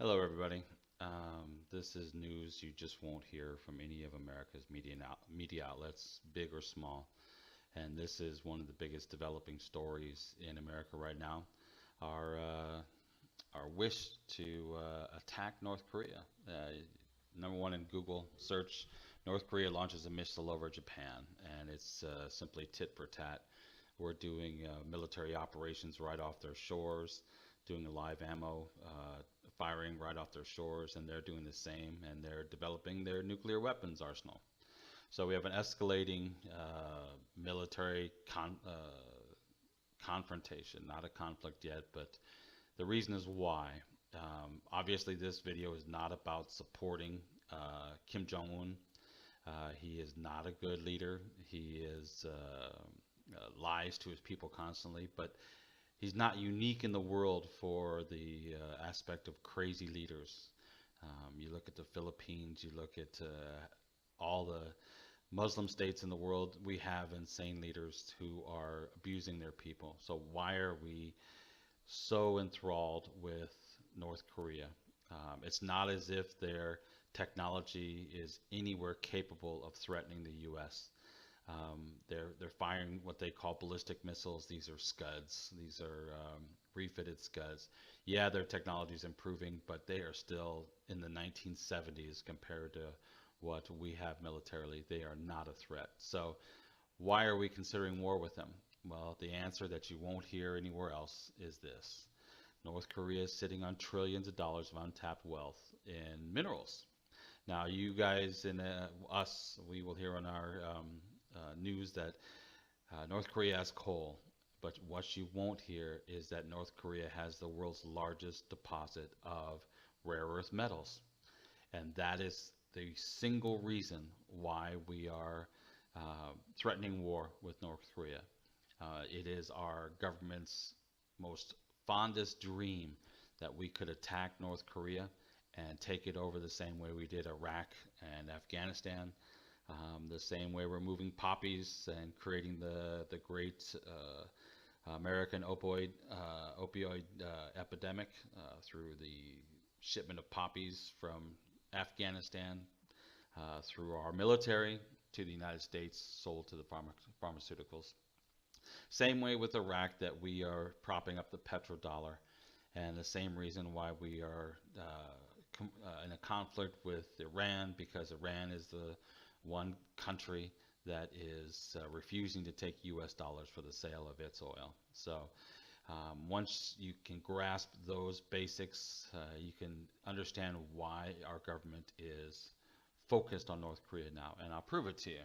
Hello, everybody. This is news you just won't hear from any of America's media outlets, big or small. And this is one of the biggest developing stories in America right now. Our our wish to attack North Korea. Number one in Google search, North Korea launches a missile over Japan, and it's simply tit for tat. We're doing military operations right off their shores, doing a live ammo firing right off their shores, and they're doing the same, and they're developing their nuclear weapons arsenal. So we have an escalating military confrontation, not a conflict yet, but the reason is why. Obviously, this video is not about supporting Kim Jong-un. He is not a good leader. He is lies to his people constantly, but he's not unique in the world for the aspect of crazy leaders. You look at the Philippines, you look at all the Muslim states in the world, we have insane leaders who are abusing their people. So why are we so enthralled with North Korea? It's not as if their technology is anywhere capable of threatening the U.S. They're firing what they call ballistic missiles. These are Scuds. These are refitted Scuds. Yeah, their technology is improving, but they are still in the 1970s compared to what we have militarily. They are not a threat. So why are we considering war with them? Well, the answer that you won't hear anywhere else is this. North Korea is sitting on trillions of dollars of untapped wealth in minerals. Now, you guys and us, we will hear on our news that North Korea has coal, but what you won't hear is that North Korea has the world's largest deposit of rare earth metals. And that is the single reason why we are threatening war with North Korea. It is our government's most fondest dream that we could attack North Korea and take it over the same way we did Iraq and Afghanistan. The same way we're moving poppies and creating the great American opioid epidemic through the shipment of poppies from Afghanistan through our military to the United States, sold to the pharmaceuticals. Same way with Iraq that we are propping up the petrodollar, and the same reason why we are in a conflict with Iran, because Iran is the one country that is refusing to take US dollars for the sale of its oil. So once you can grasp those basics, you can understand why our government is focused on North Korea now, and I'll prove it to you.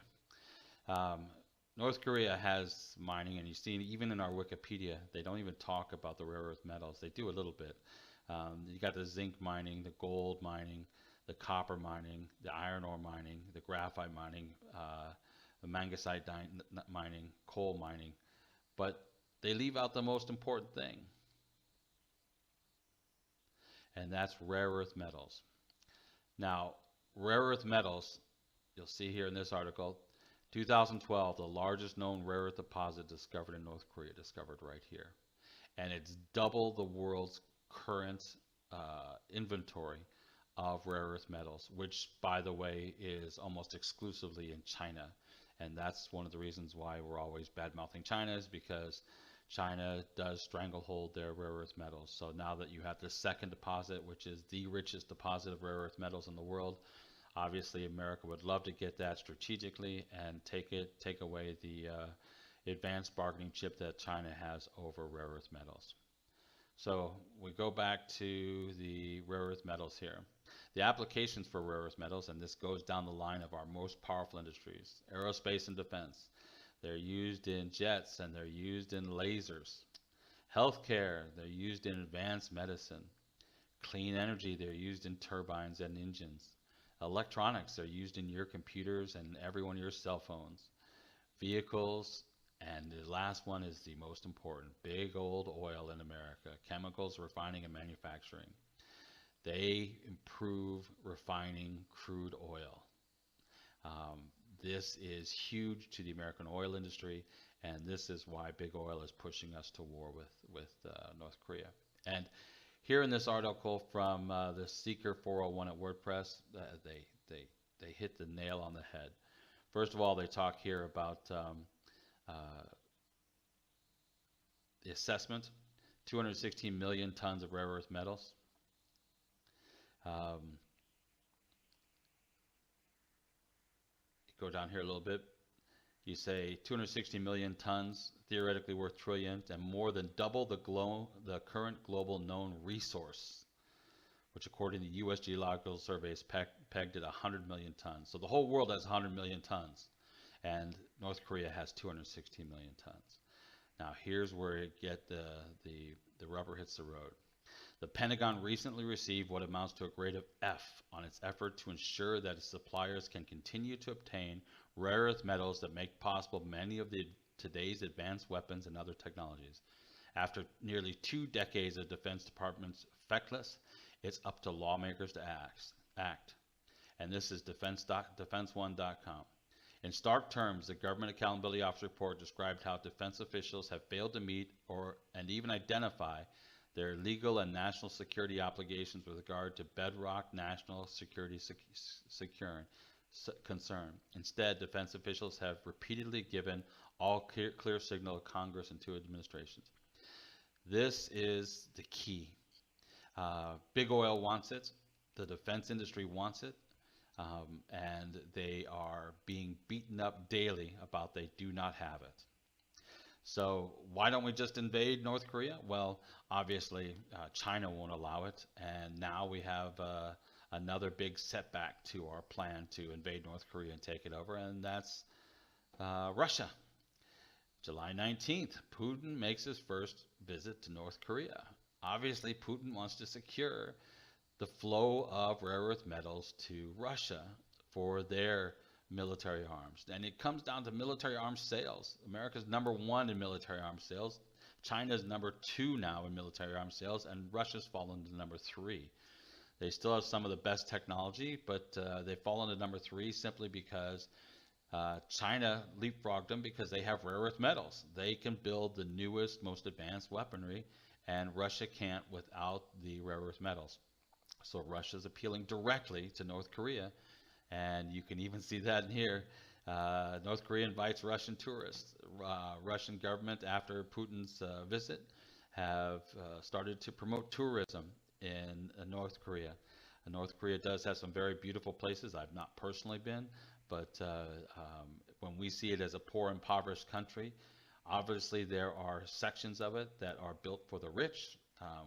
North Korea has mining, and you see even in our Wikipedia, they don't even talk about the rare earth metals. They do a little bit. You got the zinc mining, the gold mining, the copper mining, the iron ore mining, the graphite mining, the mangasite mining, coal mining, but they leave out the most important thing, and that's rare earth metals. Now, rare earth metals, you'll see here in this article, 2012, the largest known rare earth deposit discovered in North Korea, discovered right here. And it's double the world's current inventory of rare earth metals, which, by the way, is almost exclusively in China. And that's one of the reasons why we're always bad-mouthing China, is because China does stranglehold their rare earth metals. So now that you have the second deposit, which is the richest deposit of rare earth metals in the world, obviously America would love to get that strategically and take away the advanced bargaining chip that China has over rare earth metals. So we go back to the rare earth metals here. The applications for rare earth metals, and this goes down the line of our most powerful industries: aerospace and defense. They're used in jets, and they're used in lasers. Healthcare, they're used in advanced medicine. Clean energy, they're used in turbines and engines. Electronics, they're used in your computers and every one of your cell phones. Vehicles, and the last one is the most important: big old oil in America. Chemicals, refining, and manufacturing. They improve refining crude oil. This is huge to the American oil industry, and this is why big oil is pushing us to war with North Korea. And here in this article from the Seeker 401 at WordPress, they hit the nail on the head. First of all, they talk here about uh, the assessment, 216 million tons of rare earth metals. Um, go down here a little bit. You say 260 million tons, theoretically worth trillions, and more than double the current global known resource, which according to U.S. Geological Survey is pegged at 100 million tons. So the whole world has 100 million tons, and North Korea has 260 million tons. Now here's where the rubber hits the road. The Pentagon recently received what amounts to a grade of F on its effort to ensure that its suppliers can continue to obtain rare earth metals that make possible many of today's advanced weapons and other technologies. After nearly 2 decades of Defense Department's feckless, it's up to lawmakers to act. And this is defense1.com. In stark terms, the Government Accountability Office report described how defense officials have failed to meet and even identify their legal and national security obligations with regard to bedrock national security concern. Instead, defense officials have repeatedly given all clear signal to Congress and to administrations. This is the key. Big oil wants it. The defense industry wants it. And they are being beaten up daily about they do not have it. So why don't we just invade North Korea? Well, obviously China won't allow it, and now we have another big setback to our plan to invade North Korea and take it over, and that's Russia. July 19th, Putin makes his first visit to North Korea. Obviously, Putin wants to secure the flow of rare earth metals to Russia for their military arms. And it comes down to military arms sales. America's #1 in military arms sales. China's #2 now in military arms sales, and Russia's fallen to #3. They still have some of the best technology, but they've fallen to #3 simply because China leapfrogged them because they have rare earth metals. They can build the newest, most advanced weaponry, and Russia can't without the rare earth metals. So Russia's appealing directly to North Korea. And you can even see that in here. North Korea invites Russian tourists. Russian government, after Putin's visit, have started to promote tourism in North Korea. North Korea does have some very beautiful places. I've not personally been, but when we see it as a poor, impoverished country, obviously there are sections of it that are built for the rich.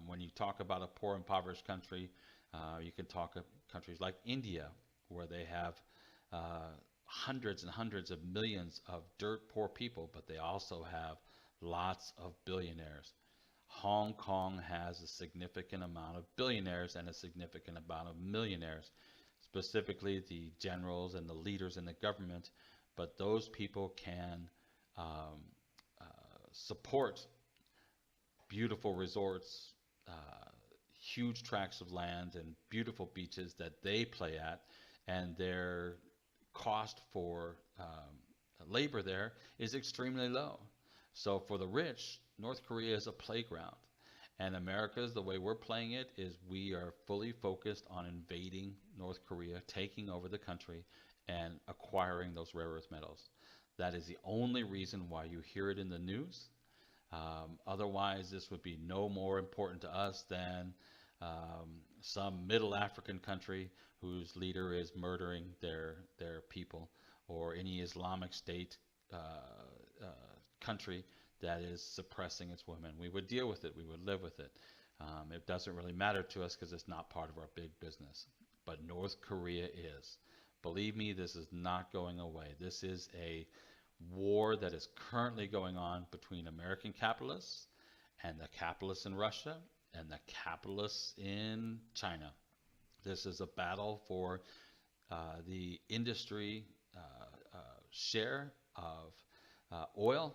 When you talk about a poor, impoverished country, you can talk of countries like India, where they have hundreds and hundreds of millions of dirt poor people, but they also have lots of billionaires. Hong Kong has a significant amount of billionaires and a significant amount of millionaires, specifically the generals and the leaders in the government, but those people can support beautiful resorts, huge tracts of land and beautiful beaches that they play at, and their cost for labor there is extremely low. So for the rich, North Korea is a playground. And America's, the way we're playing it, is we are fully focused on invading North Korea, taking over the country, and acquiring those rare earth metals. That is the only reason why you hear it in the news. Otherwise, this would be no more important to us than some middle African country whose leader is murdering their people, or any Islamic State country that is suppressing its women. We would deal with it. We would live with it. It doesn't really matter to us because it's not part of our big business. But North Korea is. Believe me, this is not going away. This is a war that is currently going on between American capitalists and the capitalists in Russia and the capitalists in China. This is a battle for the industry share of oil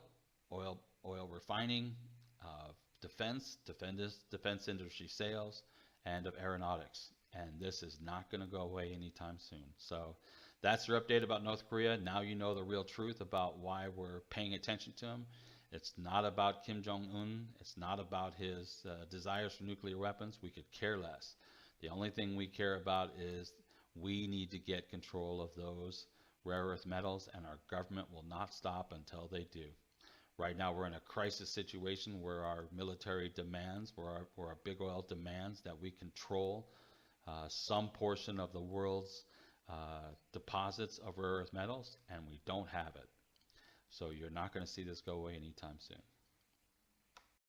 refining, of defense industry sales, and of aeronautics. And this is not going to go away anytime soon. So that's your update about North Korea. Now you know the real truth about why we're paying attention to them. It's not about Kim Jong-un. It's not about his desires for nuclear weapons. We could care less. The only thing we care about is we need to get control of those rare earth metals, and our government will not stop until they do. Right now, we're in a crisis situation where our military demands, where our big oil demands that we control some portion of the world's deposits of rare earth metals, and we don't have it. So you're not going to see this go away anytime soon.